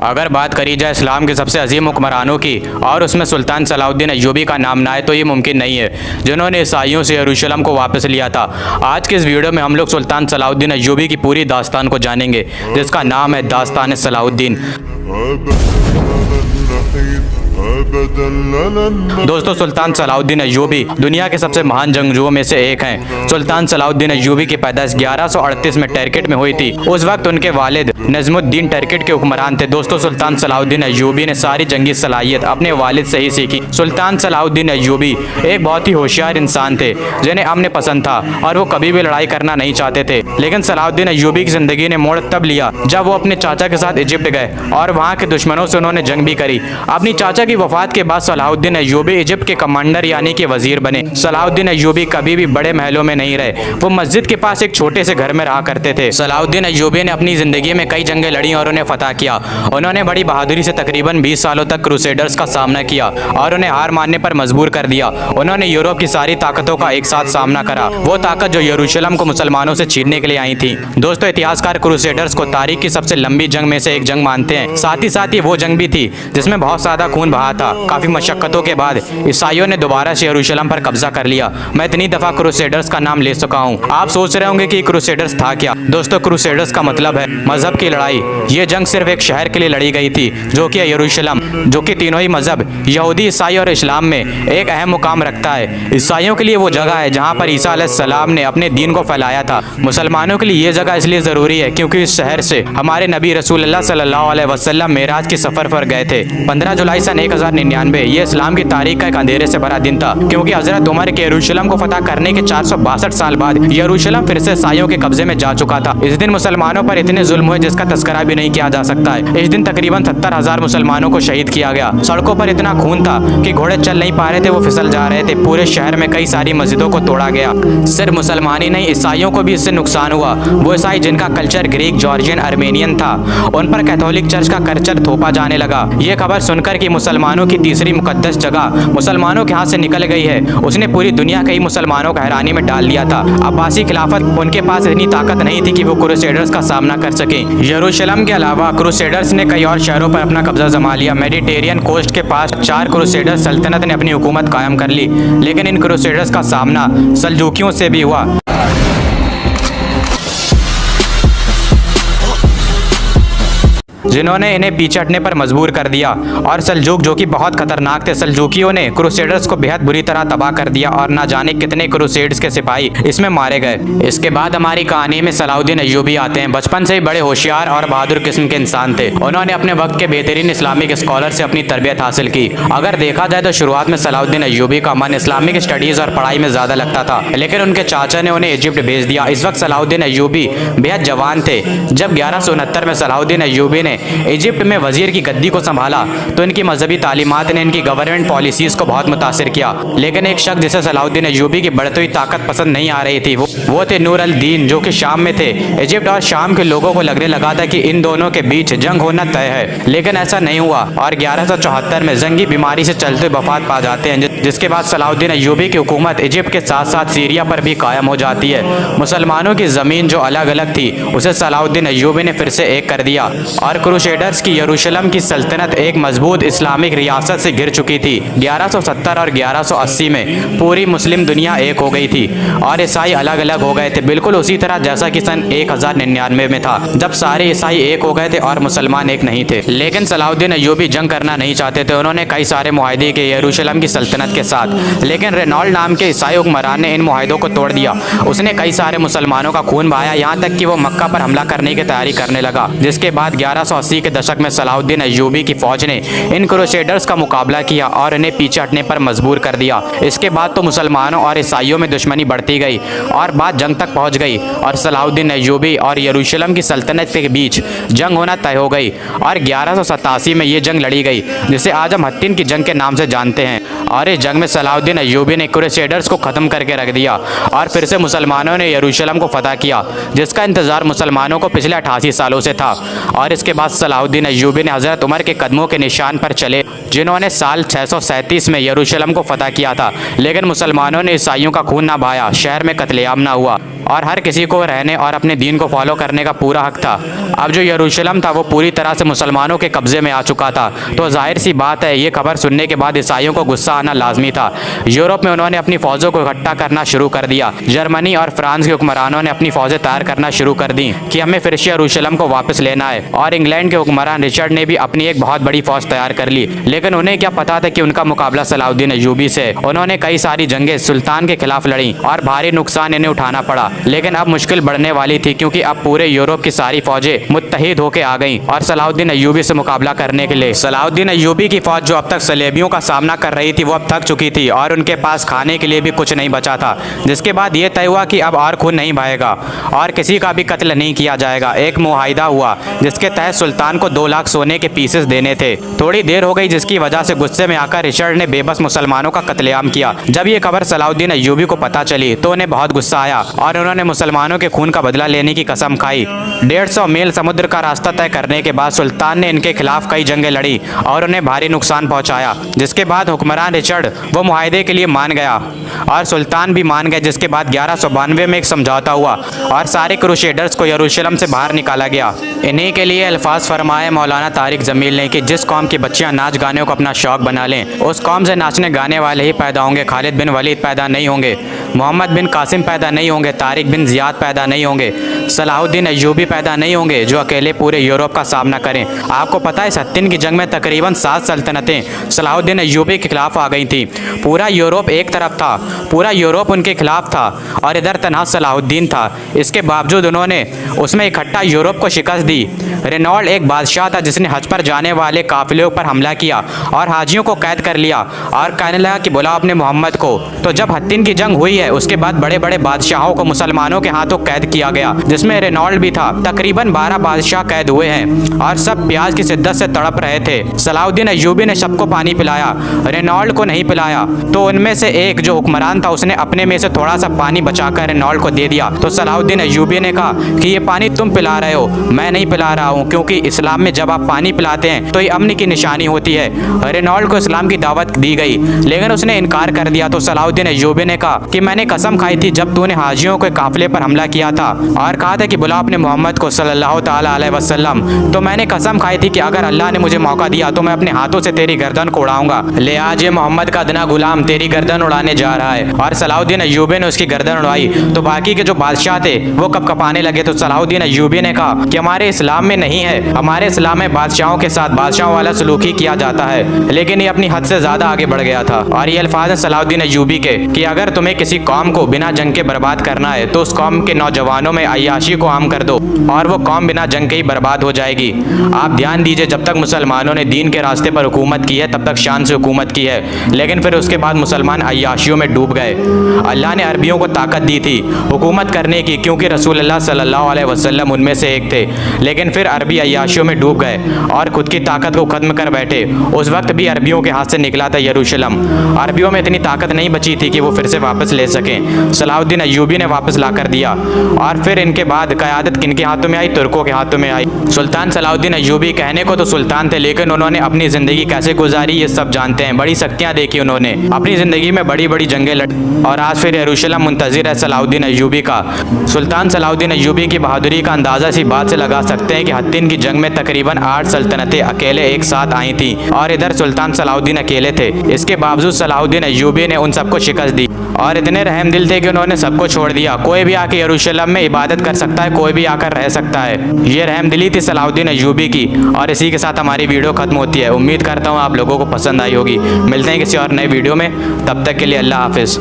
अगर बात करी जाए इस्लाम के सबसे अजीम हुक्मरानों की और उसमें सुल्तान सलाउद्दीन अय्यूबी का नाम ना आए तो ये मुमकिन नहीं है, जिन्होंने ईसाइयों से यरूशलेम को वापस लिया था। आज के इस वीडियो में हम लोग सुल्तान सलाउद्दीन अय्यूबी की पूरी दास्तान को जानेंगे, जिसका नाम है दास्तान सलाउद्दीन। दोस्तों, सुल्तान सलाउद्दीन अय्यूबी दुनिया के सबसे महान जंगजुओं में से एक हैं। सुल्तान सलाउद्दीन अय्यूबी की पैदाइश 1138 में टर्किट में हुई थी। उस वक्त उनके वालिद नजमुद्दीन टर्किट के हुक्मरान थे। दोस्तों, सुल्तान सलाउद्दीन अय्यूबी ने सारी जंगी सलाहियत अपने वालिद से ही सीखी। सुल्तान सलाउद्दीन अय्यूबी एक बहुत ही होशियार इंसान थे, जिन्हें अमन पसंद था और वो कभी भी लड़ाई करना नहीं चाहते थे। लेकिन सलाउद्दीन अय्यूबी की जिंदगी ने मोड़ तब लिया जब वो अपने चाचा के साथ इजिप्ट गए और वहाँ के दुश्मनों से उन्होंने जंग भी करी। अपनी चाचा की वफात के बाद सलाउद्दीन अय्यूबी इजिप्ट के कमांडर यानी कि वजीर बने। सलाउद्दीन अय्यूबी कभी भी बड़े महलों में नहीं रहे, वो मस्जिद के पास एक छोटे से घर में रहा करते थे। सलाउद्दीन अय्यूबी ने अपनी जिंदगी में कई जंगें लड़ी और उन्हें फतह किया। उन्होंने बड़ी बहादुरी से तकरीबन 20 सालों तक क्रूसेडर्स का सामना किया और उन्हें हार मानने पर मजबूर कर दिया। उन्होंने यूरोप की सारी ताकतों का एक साथ सामना करा, वो ताकत जो यरूशलेम को मुसलमानों से छीनने के लिए आई थी। दोस्तों, इतिहासकार क्रूसेडर्स को तारीख की सबसे लंबी जंग में से एक जंग मानते हैं। साथ ही वो जंग भी थी जिसमें बहुत ज्यादा खून बहा था। काफी मशक्कतों के बाद ईसाइयों ने दोबारा से यरूशलेम पर कब्जा कर लिया। मैं इतनी दफा क्रूसेडर्स का नाम ले चुका हूँ, आप सोच रहे होंगे कि क्रूसेडर्स था क्या। दोस्तों, क्रूसेडर्स का मतलब है मजहब की लड़ाई। ये जंग सिर्फ एक शहर के लिए लड़ी गई थी, जो कि यरूशलेम, जो कि तीनों ही मजहब यहूदी, ईसाई और इस्लाम में एक अहम मुकाम रखता है। ईसाइयों के लिए वो जगह है जहाँ पर ईसा अलैहिस्सलाम ने अपने दीन को फैलाया था। मुसलमानों के लिए ये जगह इसलिए जरूरी है क्योंकि इस शहर से हमारे नबी रसूलुल्लाह सल्लल्लाहु अलैहि वसल्लम मेराज के सफर पर गए थे। 15 जुलाई सन 1099 ये इस्लाम की तारीख का एक अंधेरे से भरा दिन था, क्योंकि हजरत उमर के यरूशलेम को फतह करने के 462 साल बाद यरूशलेम फिर से ईसाइयों के कब्जे में जा चुका था। इस दिन मुसलमानों पर इतने जुल्म हुए जिसका तस्करा भी नहीं किया जा सकता है। इस दिन तकरीबन 70,000 मुसलमानों को शहीद किया गया। सड़कों पर इतना खून था कि घोड़े चल नहीं पा रहे थे, वो फिसल जा रहे थे। पूरे शहर में कई सारी मस्जिदों को तोड़ा गया। सिर्फ मुसलमान ही नहीं, ईसाइयों को भी इससे नुकसान हुआ। वो ईसाई जिनका कल्चर ग्रीक, जॉर्जियन, आर्मेनियन था, उन पर कैथोलिक चर्च का कल्चर थोपा जाने लगा। ये खबर सुनकर कि मुसलमानों की तीसरी मुकद्दस जगह मुसलमानों के हाथ से निकल गई है, उसने पूरी दुनिया के ही मुसलमानों को हैरानी में डाल दिया था। अब्बासी खिलाफत उनके पास इतनी ताकत नहीं थी कि वो क्रूसेडर्स का सामना कर सके। यरूशलेम के अलावा क्रूसेडर्स ने कई और शहरों पर अपना कब्जा जमा लिया। मेडिटेरियन कोस्ट के पास 4 क्रूसेडर सल्तनत ने अपनी हुकूमत कायम कर ली, लेकिन इन क्रूसेडर्स का सामना सल्जूकियों से भी हुआ। जिन्होंने इन्हें पीछे हटने पर मजबूर कर दिया, और सल्जूक जो कि बहुत खतरनाक थे, सल्जूकियों ने क्रूसेडर्स को बेहद बुरी तरह तबाह कर दिया और ना जाने कितने क्रूसेड्स के सिपाही इसमें मारे गए। इसके बाद हमारी कहानी में सलाउद्दीन अय्यूबी आते हैं। बचपन से ही बड़े होशियार और बहादुर किस्म के इंसान थे। उन्होंने अपने वक्त के बेहतरीन इस्लामिक स्कॉलर से अपनी तरबियत हासिल की। अगर देखा जाए तो शुरुआत में सलाउद्दीन अय्यूबी का मन इस्लामिक स्टडीज और पढ़ाई में ज्यादा लगता था, लेकिन उनके चाचा ने उन्हें इजिप्ट भेज दिया। इस वक्त सलाउद्दीन अय्यूबी बेहद जवान थे। जब 1169 में सलाउद्दीन अय्यूबी ने इजिप्ट में वजीर की गद्दी को संभाला तो इनकी मजहबी तालीमात ने इनकी गवर्नमेंट पॉलिसीज को बहुत मुतासिर किया। लेकिन एक शख्स जिसे सलाउद्दीन अय्यूबी की बढ़ती हुई ताकत पसंद नहीं आ रही थी, वो थे नूर अल दीन, जो कि शाम में थे। इजिप्ट और शाम के लोगों को लगने लगा था कि इन दोनों के बीच जंग होना तय है, लेकिन ऐसा नहीं हुआ और 1174 में जंगी बीमारी से चलते वफात पा जाते हैं, जिसके बाद सलाउद्दीन अय्यूबी की हुकूमत इजिप्ट के साथ साथ सीरिया पर भी कायम हो जाती है। मुसलमानों की जमीन जो अलग अलग थी उसे सलाउद्दीन अय्यूबी ने फिर से एक कर दिया और क्रूसेडर्स की यरूशलेम की सल्तनत एक मजबूत इस्लामिक रियासत से घिर चुकी थी। 1170 और 1180 में पूरी मुस्लिम दुनिया एक हो गई थी और ईसाई अलग अलग हो गए थे, बिल्कुल उसी तरह जैसा कि सन 1099 में था, जब सारे ईसाई एक हो गए थे और मुसलमान एक नहीं थे। लेकिन सलाउद्दीन अय्यूबी जंग करना नहीं चाहते थे। उन्होंने कई सारे मुआहदे किए यरूशलेम की सल्तनत के साथ, लेकिन रेनॉल्ड नाम के ईसाई हुक्मरान ने इन मुआहदों को तोड़ दिया। उसने कई सारे मुसलमानों का खून बहाया, यहाँ तक कि वो मक्का पर हमला करने की तैयारी करने लगा। जिसके बाद 1180 के दशक में सलाउद्दीन अय्यूबी की फौज ने इन क्रूसेडर्स का मुकाबला किया और इन्हें पीछे हटने पर मजबूर कर दिया। इसके बाद तो मुसलमानों और ईसाइयों में दुश्मनी बढ़ती गई और बात जंग तक पहुंच गई और सलाउद्दीन अय्यूबी और यरूशलेम की सल्तनत के बीच जंग होना तय हो गई और 1187 में ये जंग लड़ी गई, जिसे आज हम हत्तीन की जंग के नाम से जानते हैं। और इस जंग में सलाहुद्दीन अय्यूबी ने क्रूसेडर्स को ख़त्म करके रख दिया और फिर से मुसलमानों ने यरूशलेम को फतह किया, जिसका इंतज़ार मुसलमानों को पिछले 88 सालों से था। और इसके बाद सलाहुद्दीन अय्यूबी ने हज़रत उमर के कदमों के निशान पर चले, जिन्होंने साल 637 में यरूशलेम को फतह किया था। लेकिन मुसलमानों ने ईसाइयों का खून ना बहाया, शहर में कत्लेआम ना हुआ और हर किसी को रहने और अपने दीन को फॉलो करने का पूरा हक था। अब जो यरूशलेम था वो पूरी तरह से मुसलमानों के कब्जे में आ चुका था। तो जाहिर सी बात है, ये खबर सुनने के बाद ईसाइयों को गुस्सा आना लाजमी था। यूरोप में उन्होंने अपनी फ़ौजों को इकट्ठा करना शुरू कर दिया। जर्मनी और फ्रांस के हुक्मरानों ने अपनी फ़ौजें तैयार करना शुरू कर दी कि हमें फिर से यरूशलेम को वापस लेना है। और इंग्लैंड के हुक्मरान रिचर्ड ने भी अपनी एक बहुत बड़ी फ़ौज तैयार कर ली। लेकिन उन्हें क्या पता था कि उनका मुकाबला सलाहुद्दीन अय्यूबी से। उन्होंने कई सारी जंगें सुल्तान के खिलाफ लड़ी और भारी नुकसान इन्हें उठाना पड़ा। लेकिन अब मुश्किल बढ़ने वाली थी, क्योंकि अब पूरे यूरोप की सारी फौजें मुत्तहिद होकर आ गईं और सलाहुद्दीन अय्यूबी से मुकाबला करने के लिए। सलाहुद्दीन अय्यूबी की फौज जो अब तक सलेबियों का सामना कर रही थी, वो अब थक चुकी थी और उनके पास खाने के लिए भी कुछ नहीं बचा था। जिसके बाद ये तय हुआ कि अब और खून नहीं बहेगा और किसी का भी कत्ल नहीं किया जाएगा। एक मुआहिदा हुआ जिसके तहत सुल्तान को 2 लाख सोने के पीसेस देने थे। थोड़ी देर हो गई, जिसकी वजह से गुस्से में आकर रिचर्ड ने बेबस मुसलमानों का कत्लेआम किया। जब ये खबर सलाहुद्दीन अय्यूबी को पता चली तो उन्हें बहुत गुस्सा आया और उन्होंने मुसलमानों के खून का बदला लेने की कसम खाई। 150 मील समुद्र का रास्ता तय करने के बाद सुल्तान ने इनके खिलाफ कई जंगें लड़ी और उन्हें भारी नुकसान पहुंचाया। जिसके बाद हुक्मरान रिचर्ड वो मुआहिदे के लिए मान गया और सुल्तान भी मान गए। जिसके बाद 1192 में एक समझौता हुआ और सारे क्रूसेडर्स को यरूशलेम से बाहर निकाला गया। इन्हीं के लिए अल्फाज फरमाए मौलाना तारिक जमील ने कि जिस कौम की बच्चियां नाच गाने को अपना शौक बना लें, उस कौम से नाचने गाने वाले ही पैदा होंगे। खालिद बिन वलीद पैदा नहीं होंगे, मोहम्मद बिन कासिम पैदा नहीं होंगे, तारिक बिन ज़ियाद पैदा नहीं होंगे, सलाहुद्दीन अय्यूबी पैदा नहीं होंगे जो अकेले पूरे यूरोप का सामना करें। आपको पता है, हत्तीन की जंग में तकरीबन 7 सल्तनतें सलाहुद्दीन अय्यूबी के खिलाफ आ गई थी। पूरा यूरोप एक तरफ था, पूरा यूरोप उनके खिलाफ था और इधर तनहा सलाहुद्दीन था। इसके बावजूद उन्होंने उसमें इकट्ठा यूरोप को शिकस्त दी। रेनॉल्ड एक बादशाह था जिसने हज पर जाने वाले काफिलों पर हमला किया और हाजियों को कैद कर लिया और कहने लगा कि बुलाओ अपने मोहम्मद को। तो जब हत्तीन की जंग हुई है, उसके बाद बड़े बड़े बादशाहों को मुसलमानों के हाथों कैद किया गया, जिसमें रेनॉल्ड भी था। तकरीबन 12 बादशाह कैद हुए हैं और सब प्याज की शिद्दत से तड़प रहे थे। सलाहुद्दीन अय्यूबी ने सबको पानी पिलाया, रेनॉल्ड को नहीं पिलाया। तो उनमें से एक जो हुक्मरान था, उसने अपने में से थोड़ा सा पानी बचाकर रेनॉल्ड को दे दिया। तो सलाहुद्दीन अय्यूबी ने कहा कि ये पानी तुम पिला रहे हो, मैं नहीं पिला रहा हूँ, क्योंकि इस्लाम में जब आप पानी पिलाते हैं तो ये अमन की निशानी होती है। रेनॉल्ड को इस्लाम की दावत दी गई, लेकिन उसने इनकार कर दिया। तो सलाहुद्दीन अय्यूबी ने कहा कि मैंने कसम खाई थी जब तूने हाजियों के काफिले पर हमला किया था और कहा था कि बुला अपने मोहम्मद को सल्लल्लाहु ताला अलैहि वसल्लम, तो मैंने कसम खाई थी कि अगर अल्लाह ने मुझे मौका दिया तो मैं अपने हाथों से तेरी गर्दन को उड़ाऊंगा। ले आज ये मोहम्मद का अदना गुलाम तेरी गर्दन उड़ाने जा रहा है। और सलाहुद्दीन अय्यूबी ने उसकी गर्दन उड़ाई तो बाकी के जो बादशाह थे वो कपकपाने लगे। तो सलाहुद्दीन अय्यूबी ने कहा कि हमारे इस्लाम में नहीं है, हमारे इस्लाम में बादशाहों के साथ बादशाहों वाला सलूक ही किया जाता है। लेकिन ये अपनी हद से ज्यादा आगे बढ़ गया था। और ये अल्फाज है सलाहुद्दीन अय्यूबी के कि अगर तुम्हें किसी कौम को बिना जंग के बर्बाद करना है तो उस कौम के नौजवानों में अय्याशी को आम कर दो और वो कौम बिना जंग के ही बर्बाद हो जाएगी। आप ध्यान दीजिए, जब तक मुसलमानों ने दीन के रास्ते पर हुकूमत की है तब तक शान से हुकूमत की है, लेकिन फिर उसके बाद मुसलमान अय्याशियों में डूब गए। अल्लाह ने अरबियों को ताकत दी थी हुकूमत करने की, क्योंकि रसूलुल्लाह सल्लल्लाहु अलैहि वसल्लम उनमें से एक थे। लेकिन फिर अरबी अय्याशियों में डूब गए और खुद की ताकत को खत्म कर बैठे। उस वक्त भी अरबियों के हाथ से निकला था यरूशलेम। अरबियों में इतनी ताकत नहीं बची थी कि वो फिर से वापस ले सकें। सलाहुद्दीन अय्यूबी ने वापस ला कर दिया। और फिर इनके बाद क़यादत किनके हाथों में आई? तुर्कों के हाथों में आई। सुल्तान सलाहुद्दीन अय्यूबी कहने को तो सुल्तान थे, लेकिन उन्होंने अपनी ज़िंदगी कैसे गुजारी ये सब जानते हैं। बड़ी शक्तियाँ देखी उन्होंने, अपनी ज़िंदगी में बड़ी बड़ी जंगें लड़ी और आज फिर यरूशलेम मुंतज़िर है सलाहुद्दीन अय्यूबी का। सुल्तान सलाहुद्दीन अय्यूबी की बहादुरी का अंदाज़ा इसी बात से लगा सकते हैं कि हत्तीन की जंग में तकरीबन 8 सल्तनतें अकेले एक साथ आई थी और इधर सुल्तान सलाहुद्दीन अकेले थे। इसके बावजूद सलाहुद्दीन अय्यूबी ने उन सबको शिकस्त दी और इतने रहमदिल थे कि उन्होंने सबको छोड़ दिया। कोई भी आके यरूशलेम में इबादत कर सकता है, कोई भी आकर रह सकता है। ये रहमदिली थी सलाहुद्दीन अय्यूबी की। और इसी के साथ हमारी वीडियो खत्म होती है। उम्मीद करता हूँ आप लोगों को पसंद आई होगी। मिलते हैं किसी और नए वीडियो में, तब तक के लिए अल्लाह हाफिज़।